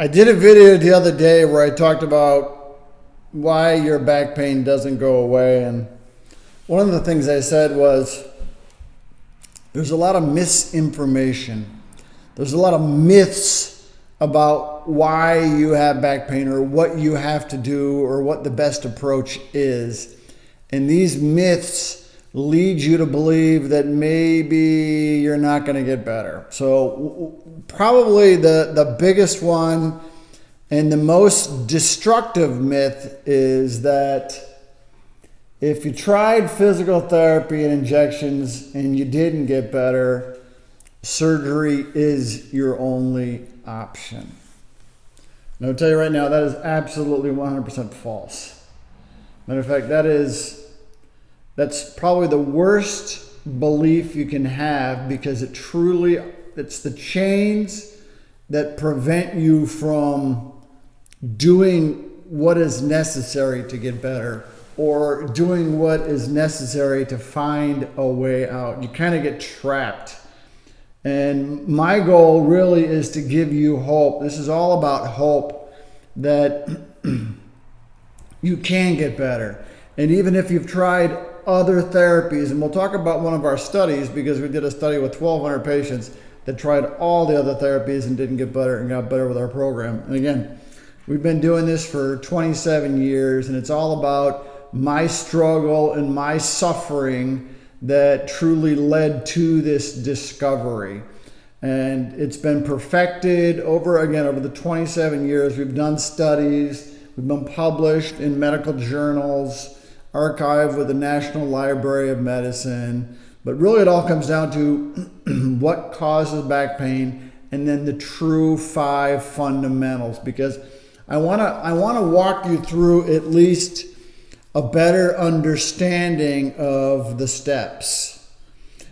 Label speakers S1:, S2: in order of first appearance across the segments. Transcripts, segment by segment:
S1: I did a video the other day where I talked about why your back pain doesn't go away. And one of the things I said was there's a lot of misinformation. There's a lot of myths about why you have back pain or what you have to do or what the best approach is. And these myths lead you to believe that maybe you're not going to get better. So probably the biggest one and the most destructive myth is that if you tried physical therapy and injections and you didn't get better, surgery is your only option. And I'll tell you right now, that is absolutely 100% false. Matter of fact, that's probably the worst belief you can have, because it's the chains that prevent you from doing what is necessary to get better or doing what is necessary to find a way out. You kind of get trapped. And my goal really is to give you hope. This is all about hope that you can get better. And even if you've tried other therapies, and we'll talk about one of our studies, because we did a study with 1,200 patients that tried all the other therapies and didn't get better and got better with our program. And again, we've been doing this for 27 years, and it's all about my struggle and my suffering that truly led to this discovery. And it's been perfected over the 27 years. We've done studies, we've been published in medical journals, archived with the National Library of Medicine. But really it all comes down to what causes back pain and then the true 5 fundamentals, because I want to walk you through at least a better understanding of the steps.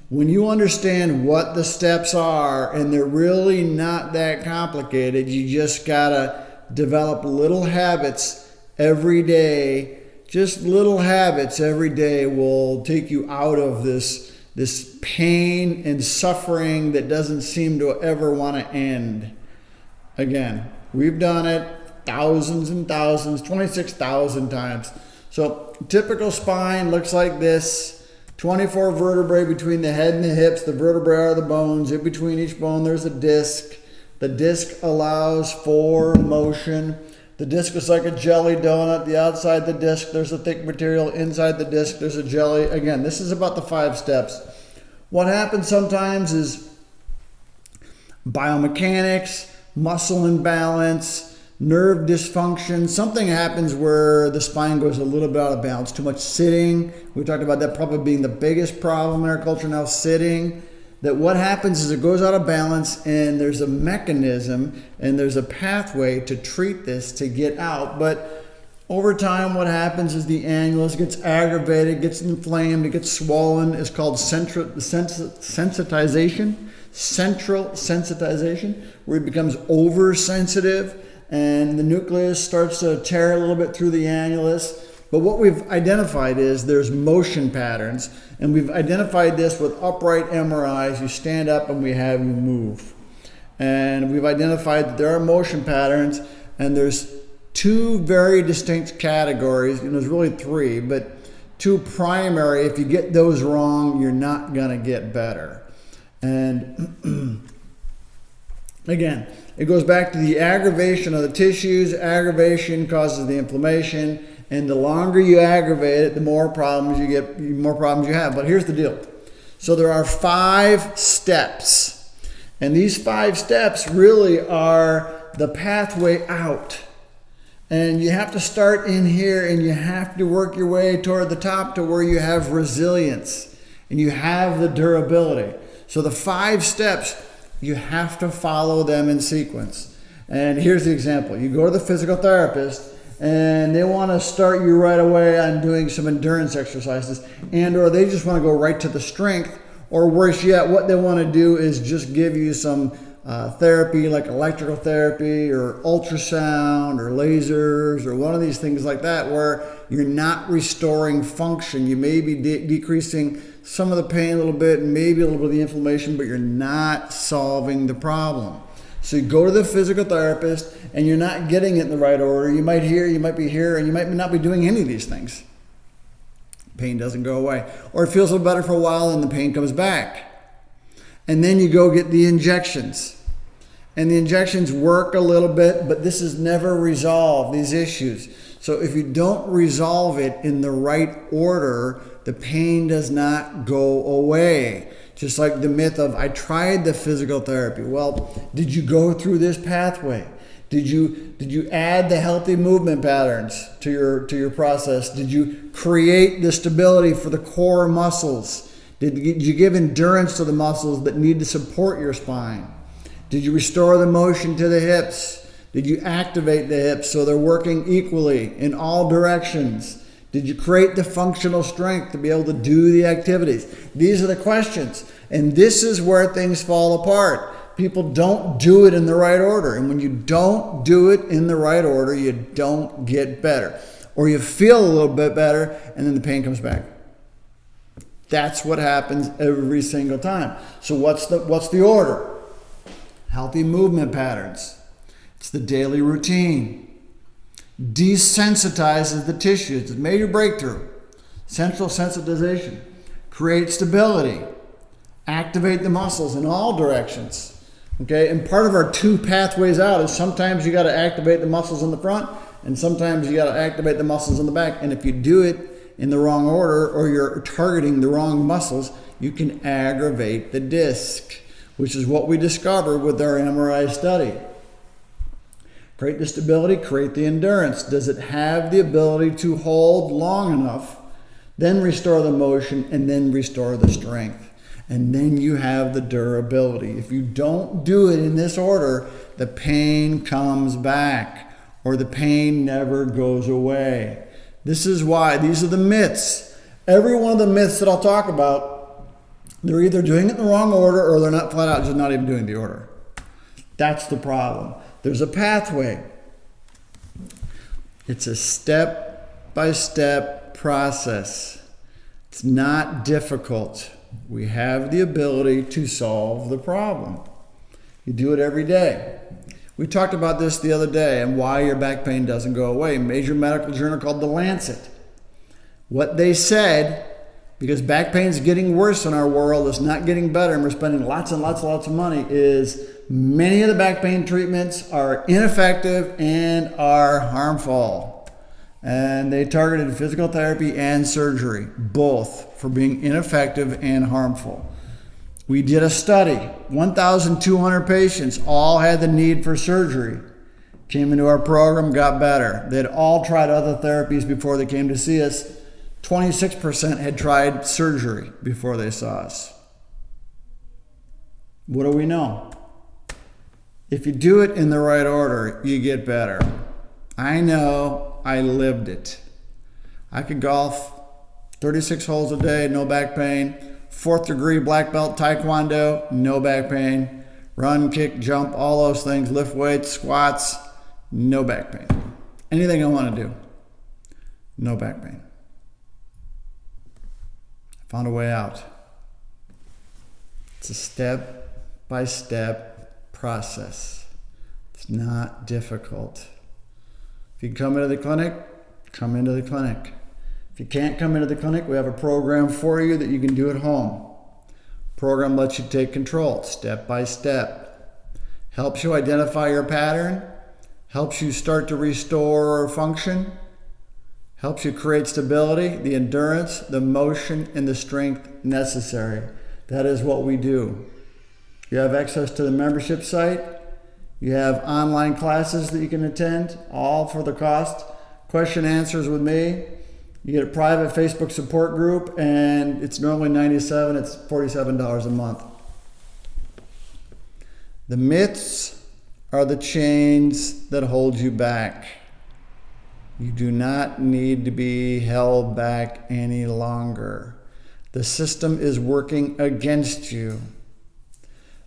S1: When you understand what the steps are, and they're really not that complicated, you just gotta develop little habits every day. Just little habits every day will take you out of this pain and suffering that doesn't seem to ever want to end. Again, we've done it thousands and thousands, 26,000 times. So typical spine looks like this: 24 vertebrae between the head and the hips. The vertebrae are the bones. In between each bone there's a disc. The disc allows for motion. The disc is like a jelly donut. The outside the disc, there's a thick material. Inside the disc, there's a jelly. Again, this is about the 5 steps. What happens sometimes is biomechanics, muscle imbalance, nerve dysfunction. Something happens where the spine goes a little bit out of balance. Too much sitting. We talked about that probably being the biggest problem in our culture now, sitting. That what happens is it goes out of balance, and there's a mechanism and there's a pathway to treat this to get out. But over time, what happens is the annulus gets aggravated, gets inflamed, it gets swollen. It's called sensitization, central sensitization, where it becomes oversensitive and the nucleus starts to tear a little bit through the annulus. But what we've identified is there's motion patterns, and we've identified this with upright MRIs. You stand up and we have you move. And we've identified that there are motion patterns, and there's 2 very distinct categories, and there's really 3, but 2 primary. If you get those wrong, you're not gonna get better. And again, it goes back to the aggravation of the tissues. Aggravation causes the inflammation. And the longer you aggravate it, the more problems you get, the more problems you have. But here's the deal. So there are 5 steps. And these 5 steps really are the pathway out. And you have to start in here, and you have to work your way toward the top to where you have resilience and you have the durability. So the 5 steps, you have to follow them in sequence. And here's the example. You go to the physical therapist, and they want to start you right away on doing some endurance exercises, or they just want to go right to the strength, or worse yet, what they want to do is just give you some therapy like electrical therapy or ultrasound or lasers or one of these things like that, where you're not restoring function. You may be decreasing some of the pain a little bit and maybe a little bit of the inflammation, but you're not solving the problem. So you go to the physical therapist and you're not getting it in the right order. You might be here, and you might not be doing any of these things. Pain doesn't go away. Or it feels a little better for a while and the pain comes back. And then you go get the injections. And the injections work a little bit, but this is never resolved, these issues. So if you don't resolve it in the right order, the pain does not go away. Just like the myth of, I tried the physical therapy. Well, did you go through this pathway? Did you add the healthy movement patterns to your process? Did you create the stability for the core muscles? Did you give endurance to the muscles that need to support your spine? Did you restore the motion to the hips? Did you activate the hips so they're working equally in all directions? Did you create the functional strength to be able to do the activities? These are the questions. And this is where things fall apart. People don't do it in the right order. And when you don't do it in the right order, you don't get better. Or you feel a little bit better and then the pain comes back. That's what happens every single time. So what's the order? Healthy movement patterns. It's the daily routine. Desensitizes the tissue. It's a major breakthrough. Central sensitization. Create stability. Activate the muscles in all directions. Okay, and part of our two pathways out is sometimes you got to activate the muscles in the front, and sometimes you got to activate the muscles in the back. And if you do it in the wrong order, or you're targeting the wrong muscles, you can aggravate the disc, which is what we discovered with our MRI study. Create the stability, create the endurance. Does it have the ability to hold long enough? Then restore the motion, and then restore the strength. And then you have the durability. If you don't do it in this order, the pain comes back, or the pain never goes away. This is why, these are the myths. Every one of the myths that I'll talk about, they're either doing it in the wrong order, or they're not flat out just not even doing the order. That's the problem. There's a pathway. It's a step-by-step process. It's not difficult. We have the ability to solve the problem. You do it every day. We talked about this the other day and why your back pain doesn't go away. A major medical journal called The Lancet. What they said, because back pain is getting worse in our world, it's not getting better, and we're spending lots and lots and lots of money, is many of the back pain treatments are ineffective and are harmful. And they targeted physical therapy and surgery, both, for being ineffective and harmful. We did a study. 1,200 patients all had the need for surgery. Came into our program, got better. They'd all tried other therapies before they came to see us. 26% had tried surgery before they saw us. What do we know? If you do it in the right order, you get better. I know, I lived it. I could golf 36 holes a day, no back pain. 4th degree black belt taekwondo, no back pain. Run, kick, jump, all those things, lift weights, squats, no back pain. Anything I want to do, no back pain. I found a way out. It's a step-by-step process. It's not difficult. If you come into the clinic, come into the clinic. If you can't come into the clinic, we have a program for you that you can do at home. Program lets you take control step by step. Helps you identify your pattern, helps you start to restore function, helps you create stability, the endurance, the motion, and the strength necessary. That is what we do. You have access to the membership site. You have online classes that you can attend, all for the cost. Question answers with me. You get a private Facebook support group, and it's normally $97. It's $47 a month. The myths are the chains that hold you back. You do not need to be held back any longer. The system is working against you.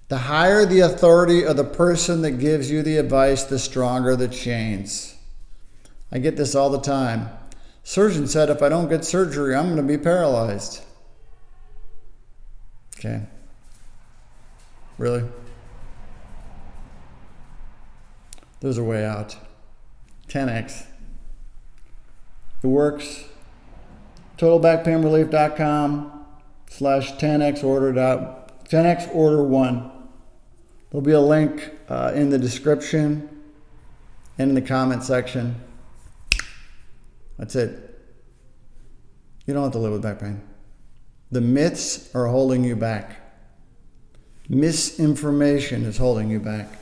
S1: The higher the authority of the person that gives you the advice, the stronger the chains. I get this all the time. Surgeon said if I don't get surgery, I'm going to be paralyzed. Okay. Really? There's a way out. 10x. It works. TotalBackPainRelief.com/10x order 1. There'll be a link in the description and in the comment section. That's it. You don't have to live with back pain. The myths are holding you back. Misinformation is holding you back.